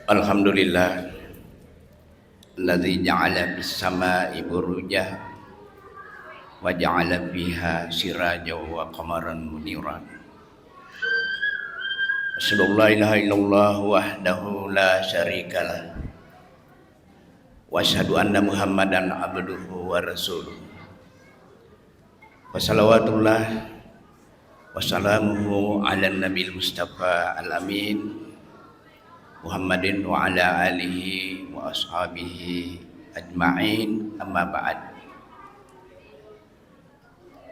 Alhamdulillah alladzi ja'ala fis samaa'i burujah wa ja'ala fiha sirajan wa qamaran muniran. Asyhadu an la ilaha illallah wahdahu la syarikalah wa asyhadu anna Muhammadan abduhu wa rasuluh. Wa salawatullah wa salamuhu ala nabil mustafa al-amin Muhammadin wa ala alihi wa ashabihi ajma'in, amma ba'd.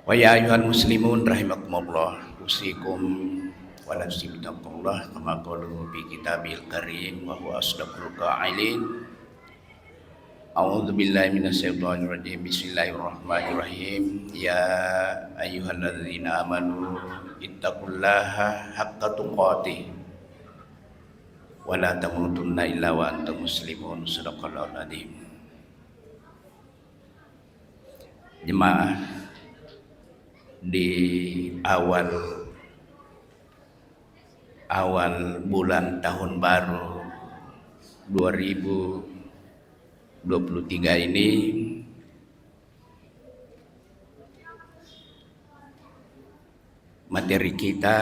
Wa ya ayyuhal muslimun rahimakumullah, usikum wa nafsi bitaqwallah kama qalu fi kitabil karim wa huwa asdaqul qa'ilin. A'udzu billahi minasyaitonir rajim. Bismillahirrahmanirrahim. Ya ayyuhalladzina amanu ittaqullaha haqqa tuqatih wala tamutunna illa wa antum muslimun. Shadaqallahul adzim. Jemaah, di awal bulan tahun baru 2023 ini materi kita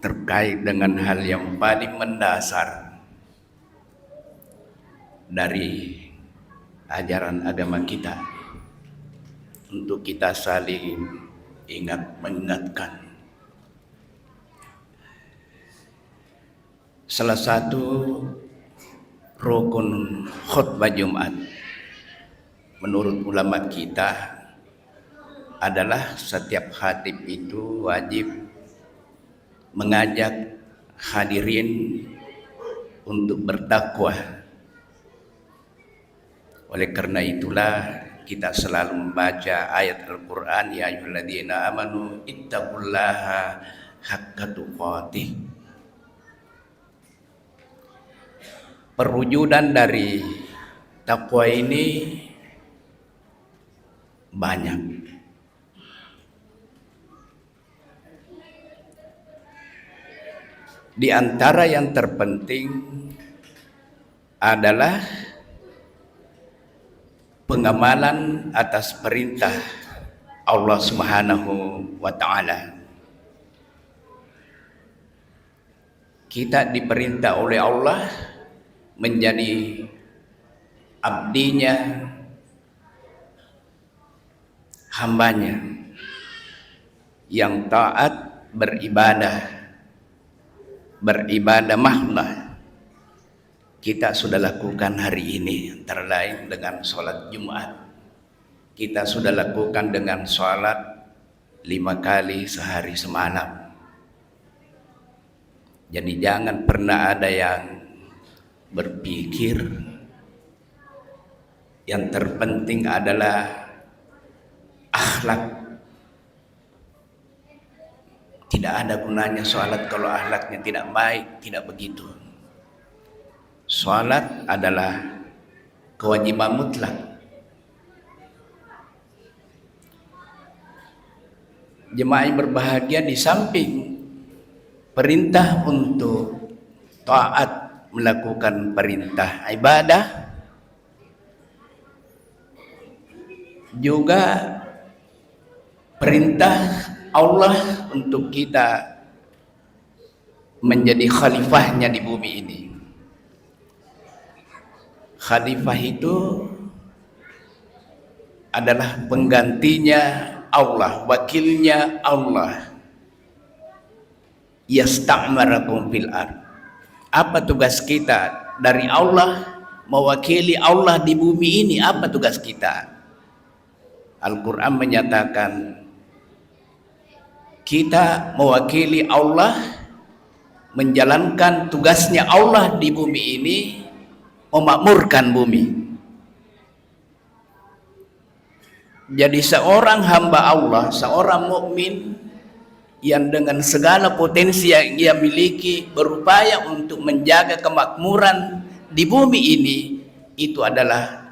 terkait dengan hal yang paling mendasar dari ajaran agama kita, untuk kita saling mengingatkan. Salah satu rukun khutbah Jumat menurut ulama kita adalah setiap khatib itu wajib mengajak hadirin untuk bertakwa. Oleh karena itulah kita selalu membaca ayat Al-Quran, ya ayyuhalladzina amanu ittaqullaha haqqa tuqatih. Perwujudan dari takwa ini banyak. Di antara yang terpenting adalah pengamalan atas perintah Allah Subhanahu wa ta'ala. Kita diperintah oleh Allah menjadi abdinya, hambanya yang taat beribadah mahlah. Kita sudah lakukan hari ini, antara lain dengan sholat Jumat. Kita sudah lakukan dengan sholat 5 kali sehari semalam. Jadi jangan pernah ada yang berpikir yang terpenting adalah akhlak. Tidak ada gunanya sholat kalau akhlaknya tidak baik. Tidak begitu. Sholat adalah kewajiban mutlak. Jemaah yang berbahagia, di samping perintah untuk taat melakukan perintah ibadah, juga perintah Allah untuk kita menjadi khalifahnya di bumi ini. Khalifah itu adalah penggantinya Allah, wakilnya Allah. Yasta'marakum fil ard. Apa tugas kita dari Allah? Mewakili Allah di bumi ini. Apa tugas kita? Al-Quran menyatakan kita mewakili Allah, menjalankan tugasnya Allah di bumi ini, memakmurkan bumi. Jadi seorang hamba Allah, seorang mukmin yang dengan segala potensi yang ia miliki berupaya untuk menjaga kemakmuran di bumi ini, itu adalah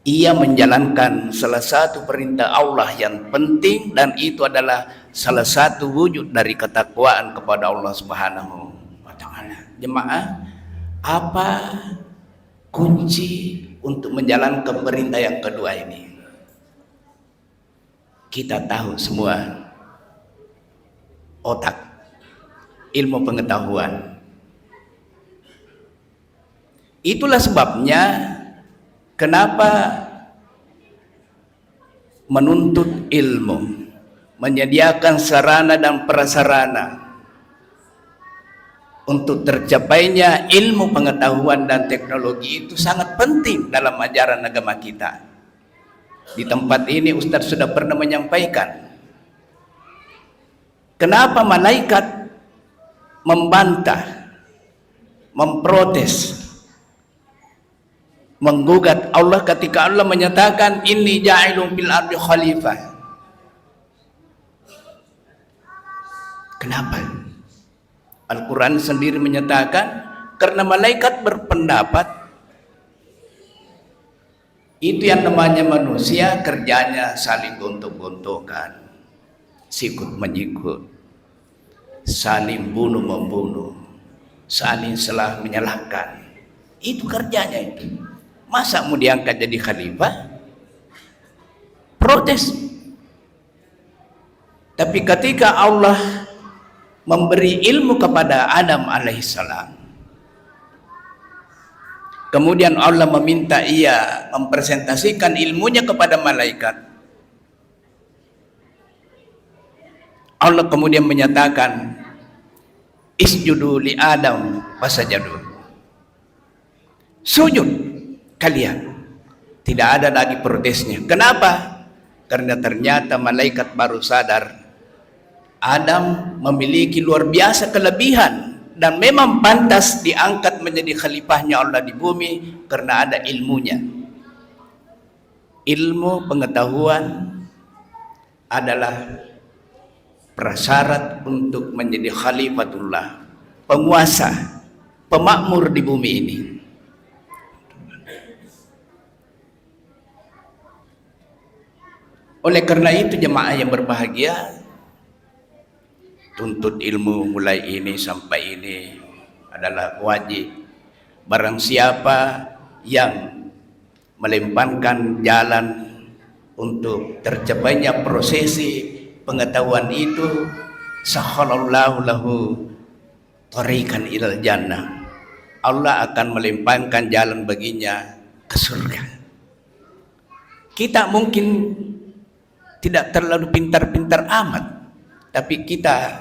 ia menjalankan salah satu perintah Allah yang penting, dan itu adalah salah satu wujud dari ketakwaan kepada Allah Subhanahu wa Jemaah, apa kunci untuk menjalankan perintah yang kedua ini? Kita tahu semua, otak, ilmu pengetahuan. Itulah sebabnya kenapa menuntut ilmu, menyediakan sarana dan prasarana untuk tercapainya ilmu pengetahuan dan teknologi itu sangat penting dalam ajaran agama kita. Di tempat ini Ustadz sudah pernah menyampaikan kenapa malaikat membantah, memprotes, menggugat Allah ketika Allah menyatakan inni ja'ilun fil ardi khalifah. Kenapa? Al-Quran sendiri menyatakan karena malaikat berpendapat itu yang namanya manusia kerjanya saling gontok-gontokan, sikut menyikut, saling bunuh membunuh, saling salah menyalahkan. Itu kerjanya itu. Masa mau diangkat jadi khalifah? Protes. Tapi ketika Allah memberi ilmu kepada Adam alaihissalam, kemudian Allah meminta ia mempresentasikan ilmunya kepada malaikat. Allah kemudian menyatakan isjudu li Adam fasajadu, sujud kalian. Tidak ada lagi protesnya. Kenapa? Karena ternyata malaikat baru sadar Adam memiliki luar biasa kelebihan dan memang pantas diangkat menjadi khalifahnya Allah di bumi karena ada ilmunya. Ilmu pengetahuan adalah prasyarat untuk menjadi khalifatullah, penguasa, pemakmur di bumi ini. Oleh karena itu jemaah yang berbahagia, tuntut ilmu mulai ini sampai ini adalah wajib. Barang siapa yang melempangkan jalan untuk tercapainya prosesi pengetahuan itu, sakhalallahu lahu tariqan ilal jannah, Allah akan melempangkan jalan baginya ke surga. Kita mungkin tidak terlalu pintar-pintar amat, tapi kita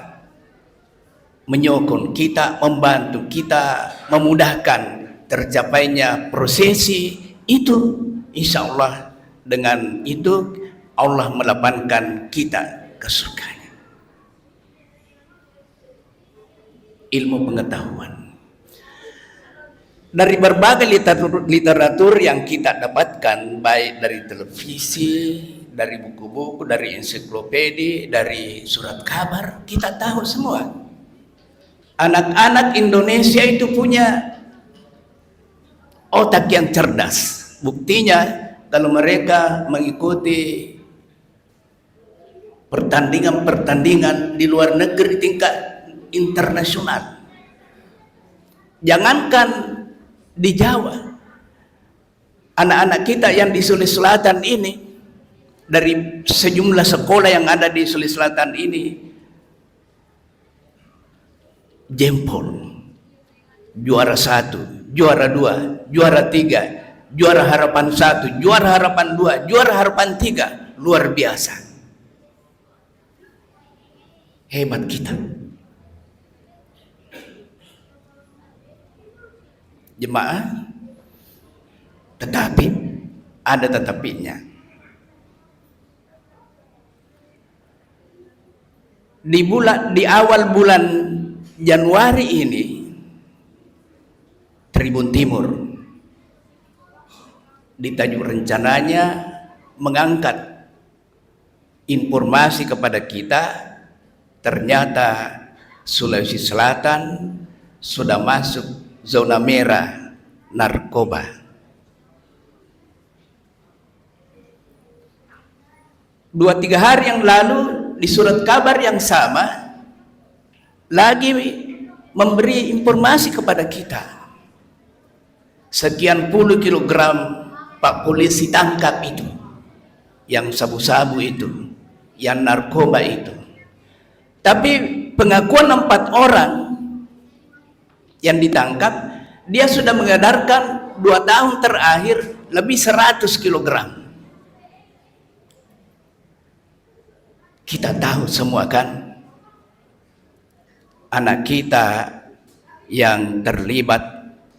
menyokong, kita membantu, kita memudahkan tercapainya prosesi itu. Insya Allah dengan itu Allah melapangkan kita ke surganya. Ilmu pengetahuan dari berbagai literatur yang kita dapatkan, baik dari televisi, dari buku-buku, dari ensiklopedia, dari surat kabar, kita tahu semua anak-anak Indonesia itu punya otak yang cerdas. Buktinya kalau mereka mengikuti pertandingan-pertandingan di luar negeri tingkat internasional, jangankan di Jawa, anak-anak kita yang di Sulawesi Selatan ini, dari sejumlah sekolah yang ada di Sulawesi Selatan ini, jempol, juara 1, juara 2, juara 3, juara harapan 1, juara harapan 2, juara harapan 3, luar biasa. Hebat kita. Jemaah, tetapi ada tetapinya. Di awal bulan Januari ini, Tribun Timur ditajuk rencananya mengangkat informasi kepada kita, ternyata Sulawesi Selatan sudah masuk zona merah narkoba. Dua tiga hari yang lalu di surat kabar yang sama lagi memberi informasi kepada kita. Sekian puluh kilogram Pak polisi tangkap itu, yang sabu-sabu itu, yang narkoba itu. Tapi pengakuan 4 orang yang ditangkap, dia sudah mengedarkan 2 tahun terakhir lebih 100 kilogram. Kita tahu semua kan, anak kita yang terlibat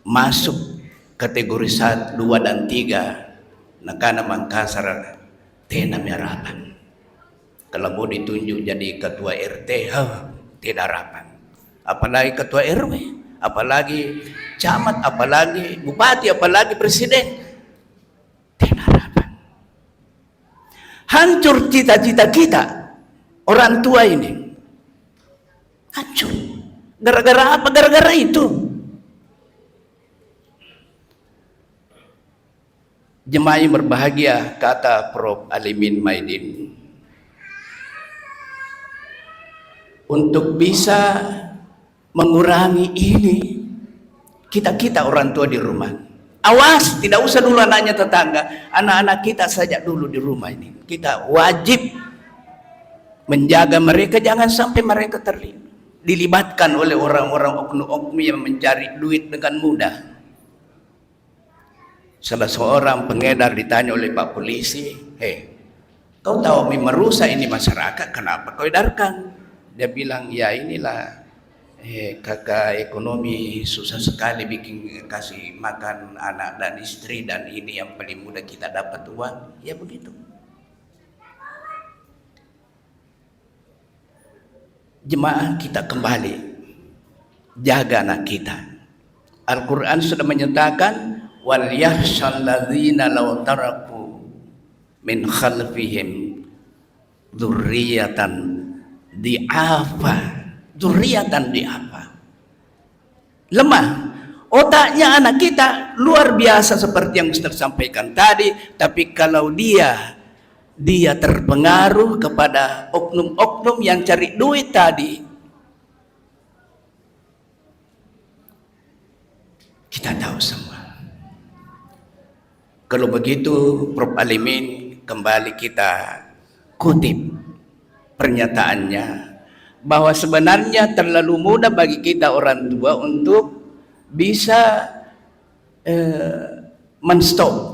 masuk kategori 1, 2, dan 3 Nakana Mangkasar tena merapan. Kalau mau ditunjuk jadi ketua RT, tidak harapan. Apalagi ketua RW, apalagi camat, apalagi bupati, apalagi presiden, tidak harapan. Hancur cita-cita kita, orang tua ini. Hancur. Gara-gara apa? Gara-gara itu. Jemaah yang berbahagia, kata Prof. Alimin Maidin, untuk bisa mengurangi ini, kita orang tua di rumah, awas, tidak usah dulu anaknya tetangga, anak-anak kita saja dulu di rumah ini. Kita wajib menjaga mereka, jangan sampai mereka dilibatkan oleh orang-orang oknum-oknum yang mencari duit dengan mudah. Salah seorang pengedar ditanya oleh Pak polisi, kau tahu merusak ini masyarakat, kenapa kau edarkan? Dia bilang, ya inilah kakak ekonomi susah sekali bikin kasih makan anak dan istri, dan ini yang paling mudah kita dapat uang. Ya begitu. Jemaah, kita kembali jaga anak kita. Al-Quran sudah menyatakan, wal yakhshal ladzina law taraku min khalfihim dzurriyyatan di'afa. Dzurriyyatan di'afa. Lemah. Otaknya anak kita luar biasa seperti yang Ustaz sampaikan tadi, tapi kalau dia terpengaruh kepada oknum-oknum yang cari duit tadi, kita tahu semua. Kalau begitu, Prof. Alimin, kembali kita kutip pernyataannya, bahwa sebenarnya terlalu mudah bagi kita orang tua untuk bisa menstop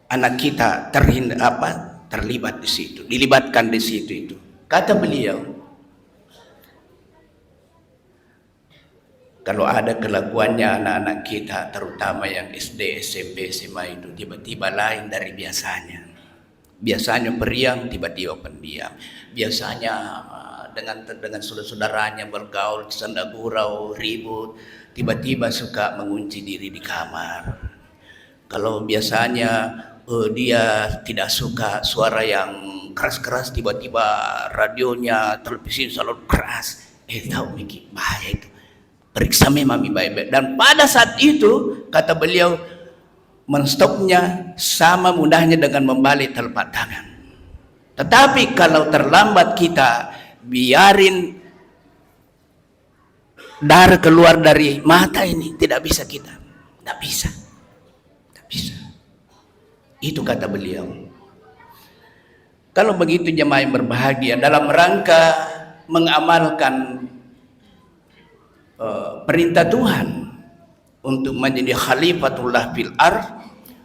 anak kita terlibat di situ, dilibatkan di situ itu. Kata beliau, kalau ada kelakuannya anak-anak kita, terutama yang SD, SMP, SMA itu tiba-tiba lain dari biasanya. Biasanya periang, tiba-tiba pendiam. Biasanya dengan saudara-saudaranya bergaul, senda gurau, ribut, tiba-tiba suka mengunci diri di kamar. Kalau biasanya dia tidak suka suara yang keras-keras, tiba-tiba radionya, televisi selalu keras. Tahu mikir bahaya itu. Periksa memang baik-baik. Dan pada saat itu, kata beliau, menstopnya sama mudahnya dengan membalik telapak tangan. Tetapi kalau terlambat kita biarin darah keluar dari mata ini, tidak bisa kita. Tidak bisa. Tidak bisa. Itu kata beliau. Kalau begitu jemaah yang berbahagia, dalam rangka mengamalkan perintah Tuhan untuk menjadi khalifatullah fil ardh,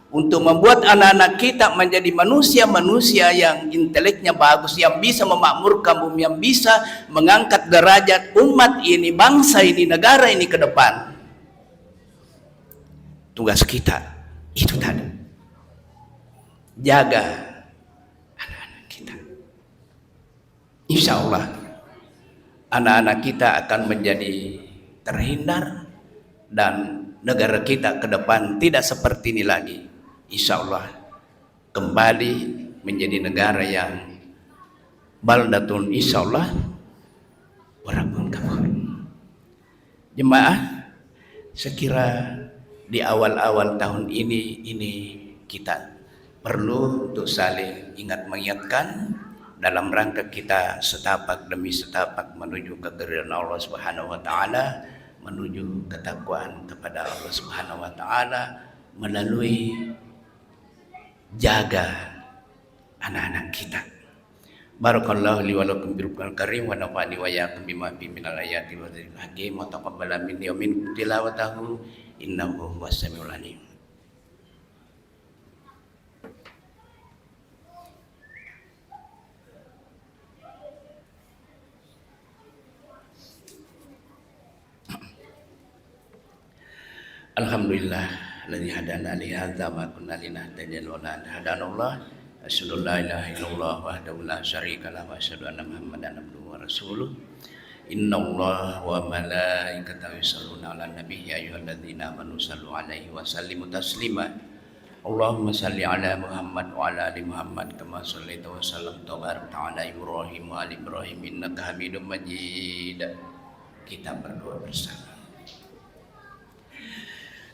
untuk membuat anak-anak kita menjadi manusia-manusia yang inteleknya bagus, yang bisa memakmurkan bumi, yang bisa mengangkat derajat umat ini, bangsa ini, negara ini ke depan. Tugas kita itu tadi, jaga anak-anak kita. Insya Allah anak-anak kita akan menjadi terhindar, dan negara kita ke depan tidak seperti ini lagi. Insya Allah kembali menjadi negara yang baldatun insya Allah walaupun kafir. Jemaah, sekira di awal-awal tahun ini kita perlu untuk saling ingat mengingatkan dalam rangka kita setapak demi setapak menuju keridhaan Allah Subhanahu wa taala, menuju ketakwaan kepada Allah Subhanahu wa taala melalui jaga anak-anak kita. Barakallahu li wa lakum bil Qur'anil karim wa nafa'ani wa iyyakum bima fihi minal ayati wa dzikril hakim wa taqabbala minni wa minkum tilawatahu innahu huwas samiul alim. Alhamdulillah alladzi hadana li hadza ma kunna linahtadiya laula an hadanallah. Asyhadu an la ilaha illallah wahdahu la syarika lahu wa asyhadu anna Muhammadan abduhu wa rasuluh. Innallaha wa malaikatahu yusholluna 'alan nabi ya ayyuhalladzina amanu shallu 'alaihi wa sallimu taslima. Allahumma shalli 'ala Muhammad wa 'ala ali Muhammad kama shallaita wa sallamta wa barakta 'ala Ibrahim wa ali Ibrahim innaka Hamidum Majid. Kita berdoa bersama.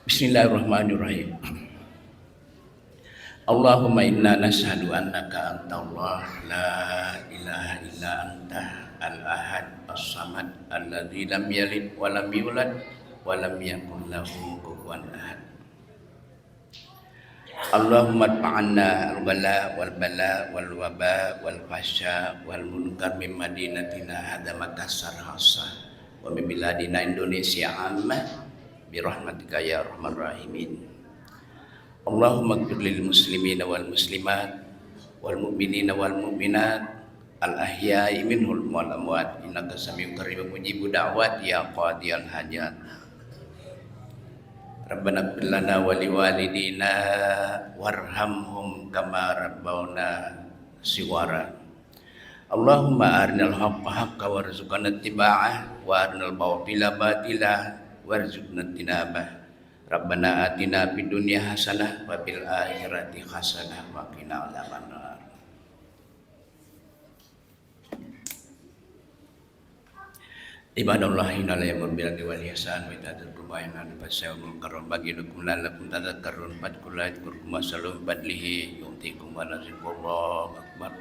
Bismillahirrahmanirrahim. Allahumma inna nashhadu annaka antallah la ilaha illa anta al-ahad as-samad alladzi lam yalid wa lam yulad wa lam yakul lahu kufuwan ahad. Allahumma adfa'anna al-bala wal bala wal waba wal fasya wal munkar min madinatina hadza Makassar khassa wa min biladina Indonesia amma bi rahmatika ya arhamar rahimin. Allahumma ighfir lil muslimina wal muslimat wal mu'minina wal mu'minat al ahya'i minhum wal amwat innaka samiun qaribun mujibud da'wat ya qadiyal hajat. Rabbana ighfir lana wa liwalidina warhamhum kama rabbawna shighara. Allahumma arinal haqqa haqqa warzuqna ittiba'ah wa arinal batila batila warzuqna ijtinabah. Rabbana atina fid dunya hasanah wa fil akhirati hasanah wa qina adzabannar. Ibadallah inna la ya'muru bil 'adli wal ihsan wa ita'i dzil qurba wa yanha 'anil fahsya'i wal munkari wal baghi ya'idukum la'allakum tadhakkarun fadhkurullaha yadhkurkum wasallu bi fadlihi yu'tikum wa la dzikrullahi akbar.